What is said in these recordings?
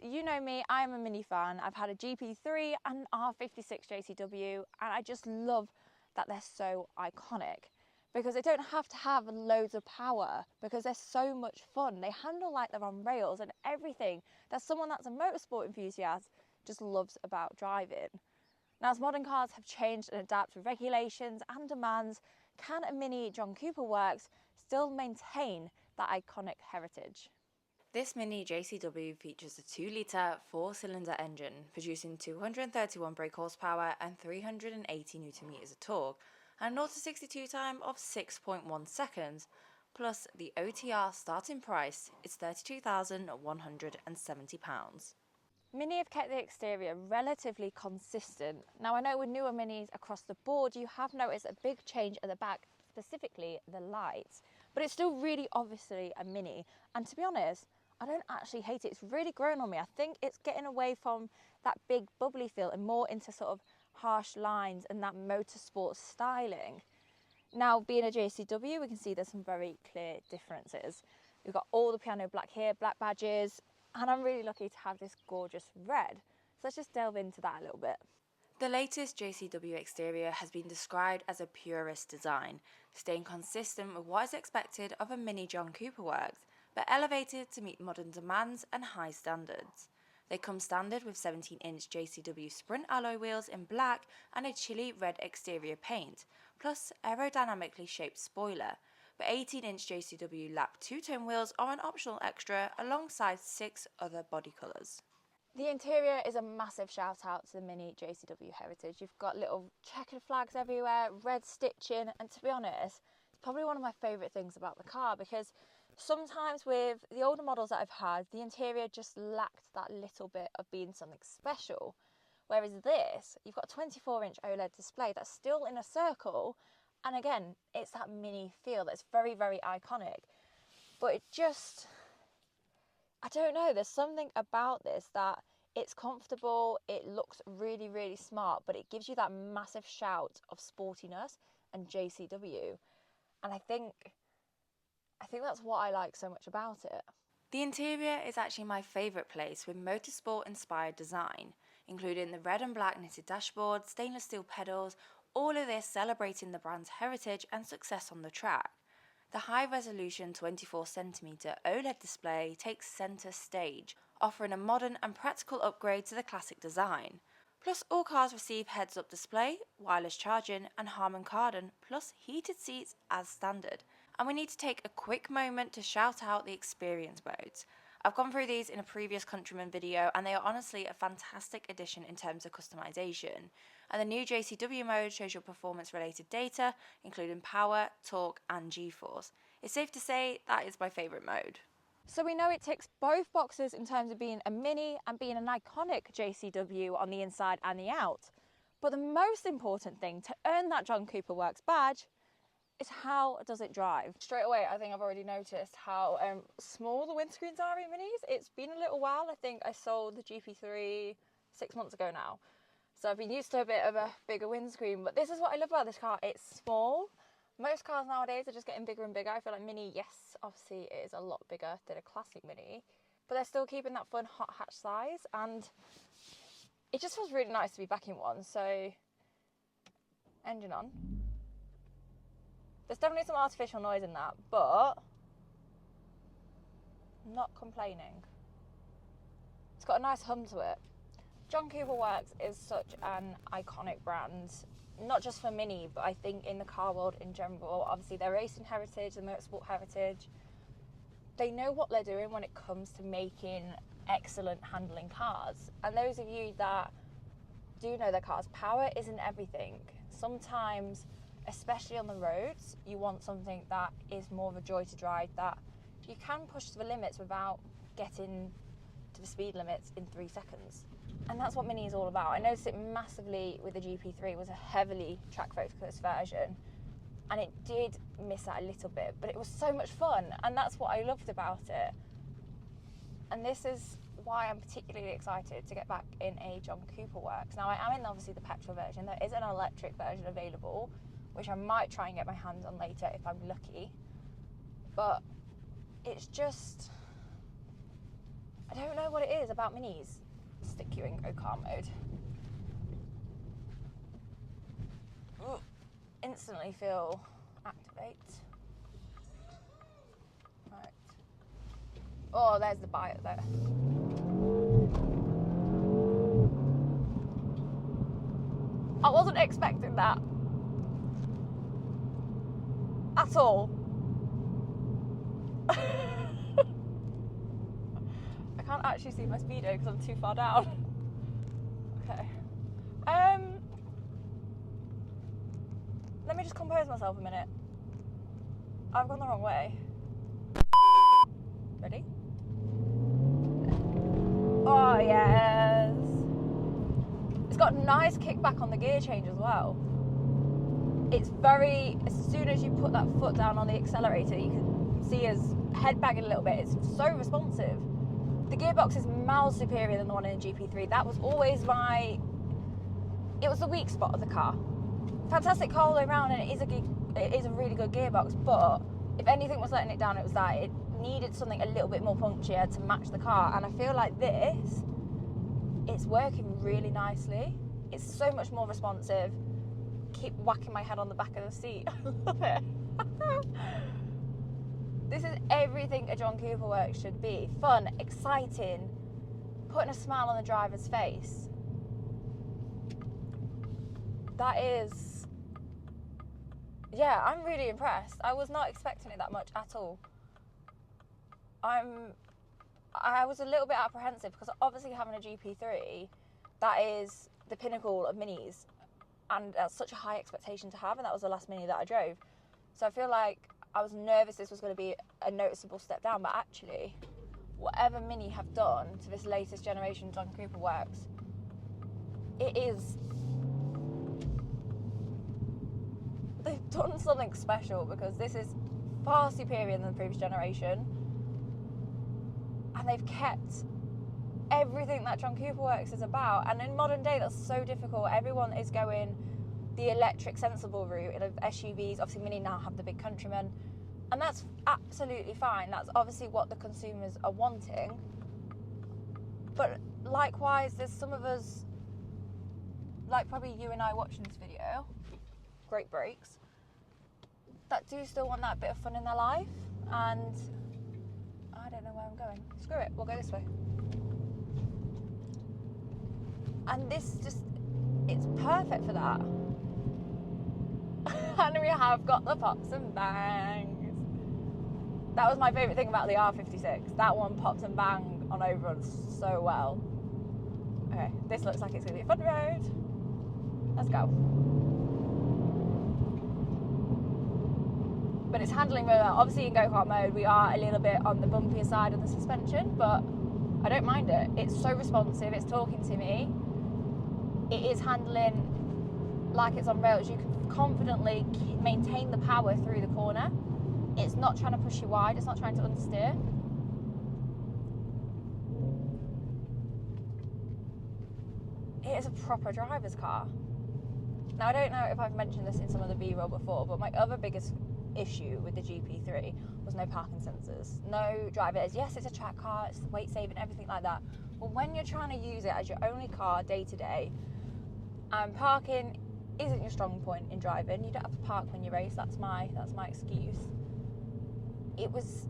you know me, I'm a Mini fan. I've had a GP3 and R56 JCW, and I just love that they're so iconic because they don't have to have loads of power because they're so much fun. They handle like they're on rails and everything that someone that's a motorsport enthusiast just loves about driving. Now, as modern cars have changed and adapted with regulations and demands, can a Mini John Cooper Works still maintain that iconic heritage? This Mini JCW features a 2-litre 4-cylinder engine, producing 231 brake horsepower and 380 Nm of torque, and an 0-62 time of 6.1 seconds, plus the OTR starting price is £32,170. Mini have kept the exterior relatively consistent. Now, I know with newer Minis across the board, you have noticed a big change at the back, specifically the lights, but it's still really obviously a Mini. And to be honest, I don't actually hate it. It's really grown on me. I think it's getting away from that big bubbly feel and more into sort of harsh lines and that motorsport styling. Now, being a JCW, we can see there's some very clear differences. We've got all the piano black here, black badges, and I'm really lucky to have this gorgeous red. So let's just delve into that a little bit. The latest JCW exterior has been described as a purist design, staying consistent with what is expected of a Mini John Cooper Works, but elevated to meet modern demands and high standards. They come standard with 17-inch JCW Sprint alloy wheels in black and a chili red exterior paint, plus aerodynamically shaped spoiler, but 18-inch JCW lap two-tone wheels are an optional extra alongside 6 other body colours. The interior is a massive shout out to the Mini JCW heritage. You've got little checkered flags everywhere, red stitching, and to be honest, it's probably one of my favourite things about the car because sometimes with the older models that I've had, the interior just lacked that little bit of being something special. Whereas this, you've got a 24-inch OLED display that's still in a circle, and again, it's that Mini feel that's very, very iconic. But it just, I don't know, there's something about this that it's comfortable, it looks really, really smart, but it gives you that massive shout of sportiness and JCW. And I think that's what I like so much about it. The interior is actually my favourite place with motorsport inspired design, including the red and black knitted dashboard, stainless steel pedals, all of this celebrating the brand's heritage and success on the track. The high resolution 24cm OLED display takes centre stage, offering a modern and practical upgrade to the classic design. Plus, all cars receive heads-up display, wireless charging and Harman Kardon, plus heated seats as standard. And we need to take a quick moment to shout out the experience modes. I've gone through these in a previous Countryman video and they are honestly a fantastic addition in terms of customization. And the new JCW mode shows your performance related data, including power, torque and G-force. It's safe to say that is my favourite mode. So we know it ticks both boxes in terms of being a Mini and being an iconic JCW on the inside and the out. But the most important thing to earn that John Cooper Works badge is how does it drive? Straight away, I think I've already noticed how small the windscreens are in Minis. It's been a little while. I think I sold the GP3 6 months ago now. So I've been used to a bit of a bigger windscreen, but this is what I love about this car. It's small. Most cars nowadays are just getting bigger and bigger. I feel like Mini, yes, obviously it is a lot bigger than a classic Mini, but they're still keeping that fun hot hatch size, and it just feels really nice to be back in one. So, engine on. There's definitely some artificial noise in that, but I'm not complaining. It's got a nice hum to it. John Cooper Works is such an iconic brand, not just for Mini, but I think in the car world in general. Obviously their racing heritage, the motorsport heritage, they know what they're doing when it comes to making excellent handling cars. And those of you that do know their cars, power isn't everything. Sometimes, especially on the roads, you want something that is more of a joy to drive, that you can push to the limits without getting to the speed limits in 3 seconds. And that's what Mini is all about. I noticed it massively with the GP3. It was a heavily track focused version, and it did miss out a little bit, but it was so much fun, and that's what I loved about it. And this is why I'm particularly excited to get back in a John Cooper Works. Now, I am in obviously the petrol version. There is an electric version available, which I might try and get my hands on later if I'm lucky. But it's just, I don't know what it is about minis stick you in go-kart mode. Ooh, instantly feel activate. Right. Oh, there's the bite there. I wasn't expecting that at all. I can't actually see my speedo because I'm too far down. Okay. Let me just compose myself a minute. I've gone the wrong way. Ready? Oh, yes. It's got a nice kickback on the gear change as well. It's very, as soon as you put that foot down on the accelerator, you can see his head bagging a little bit. It's so responsive. The gearbox is miles superior than the one in the GP3. That was always it was the weak spot of the car. Fantastic car all the way around, and it is a really good gearbox, but if anything was letting it down, it was that. It needed something a little bit more punchier to match the car, and I feel like this, it's working really nicely. It's so much more responsive. Keep whacking my head on the back of the seat. I love it. This is everything a John Cooper Works should be. Fun, exciting, putting a smile on the driver's face. That is, yeah, I'm really impressed. I was not expecting it that much at all. I was a little bit apprehensive because obviously having a GP3, that is the pinnacle of minis, and that's such a high expectation to have, and that was the last mini that I drove. So I feel like I was nervous this was going to be a noticeable step down, but actually, whatever Mini have done to this latest generation John Cooper Works, it is, they've done something special, because this is far superior than the previous generation, and they've kept everything that John Cooper Works is about. And in modern day, that's so difficult. Everyone is going the electric sensible route of SUVs. Obviously Mini now have the big Countryman, and that's absolutely fine. That's obviously what the consumers are wanting. But likewise, there's some of us, like probably you and I watching this video, great brakes, that do still want that bit of fun in their life. And I don't know where I'm going. Screw it, we'll go this way. And this just, it's perfect for that. And we have got the pops and bangs. That was my favourite thing about the R56. That one pops and bang on overruns so well. Okay, this looks like it's going to be a fun road. Let's go. But it's handling really well. Obviously in go-kart mode, we are a little bit on the bumpier side of the suspension, but I don't mind it. It's so responsive, it's talking to me. It is handling like it's on rails. You can confidently maintain the power through the corner. It's not trying to push you wide, it's not trying to understeer. It is a proper driver's car. Now, I don't know if I've mentioned this in some of the B-roll before, but my other biggest issue with the GP3 was no parking sensors, no drivers. Yes, it's a track car, it's weight saving, everything like that. But when you're trying to use it as your only car day to day, and parking isn't your strong point in driving, you don't have to park when you race. That's my excuse. It was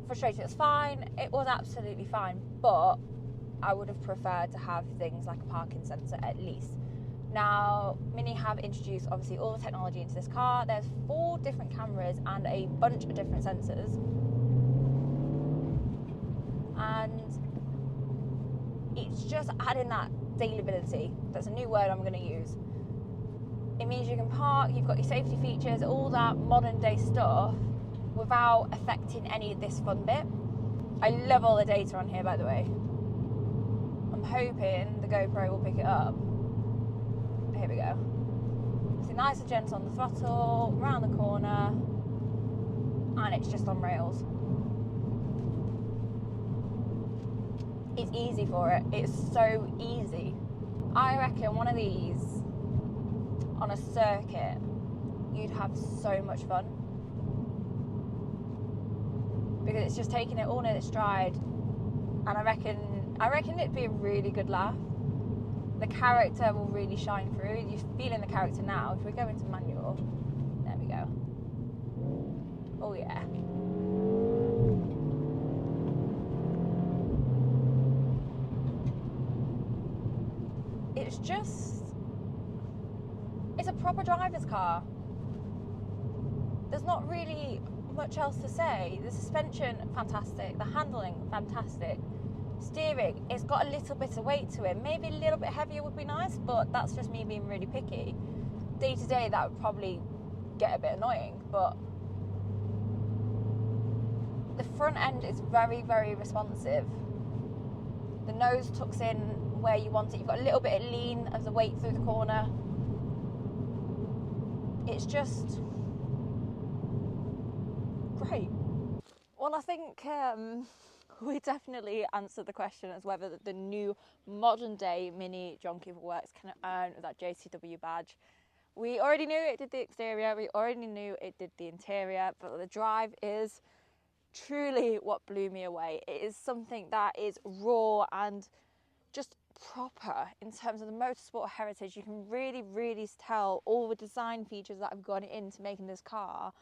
frustrating. It's fine. It was absolutely fine, but I would have preferred to have things like a parking sensor at least. Now, Mini have introduced obviously all the technology into this car. There's 4 different cameras and a bunch of different sensors. And it's just adding that driveability. That's a new word I'm going to use. It means you can park, you've got your safety features, all that modern day stuff, without affecting any of this fun bit. I love all the data on here, by the way. I'm hoping the GoPro will pick it up. Here we go. So nice and gentle on the throttle, round the corner, and it's just on rails. It's easy for it. It's so easy. I reckon one of these on a circuit, you'd have so much fun, because it's just taking it all in its stride. And I reckon it'd be a really good laugh. The character will really shine through. You're feeling the character now. If we go into manual, there we go. Oh yeah. It's a proper driver's car. There's not really much else to say. The suspension, fantastic. The handling, fantastic. Steering, it's got a little bit of weight to it. Maybe a little bit heavier would be nice, but that's just me being really picky. Day to day, that would probably get a bit annoying, but the front end is very, very responsive. The nose tucks in where you want it. You've got a little bit of lean of the weight through the corner. It's just great. Well, I think we definitely answered the question as whether the new modern day Mini John Cooper Works can earn that JCW badge. We already knew it did the exterior, we already knew it did the interior, but the drive is truly what blew me away. It is something that is raw and just proper in terms of the motorsport heritage. You can really, really tell all the design features that have gone into making this car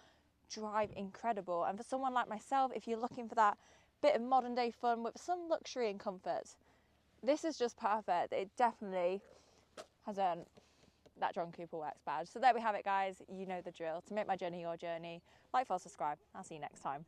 drive incredible. And for someone like myself, if you're looking for that bit of modern day fun with some luxury and comfort, this is just perfect. It definitely has earned that John Cooper Works badge. So there we have it, guys. You know the drill. To make my journey your journey, like, follow, subscribe. I'll see you next time.